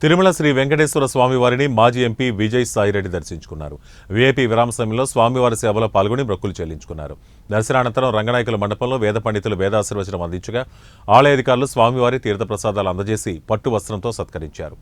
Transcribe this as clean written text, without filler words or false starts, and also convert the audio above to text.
తిరుమల శ్రీ వెంకటేశ్వర స్వామివారిని మాజీ ఎంపీ విజయ్ సాయిరెడ్డి దర్శించుకున్నారు. వీఐపీ విరామ సమయంలో స్వామివారి సేవలో పాల్గొని మొక్కులు చెల్లించుకున్నారు. దర్శనానంతరం రంగనాయకుల మండపంలో వేద పండితులు వేదాశీర్వచనం అందించగా ఆలయ అధికారులు స్వామివారి తీర్థప్రసాదాలు అందజేసి పట్టు వస్త్రంతో సత్కరించారు.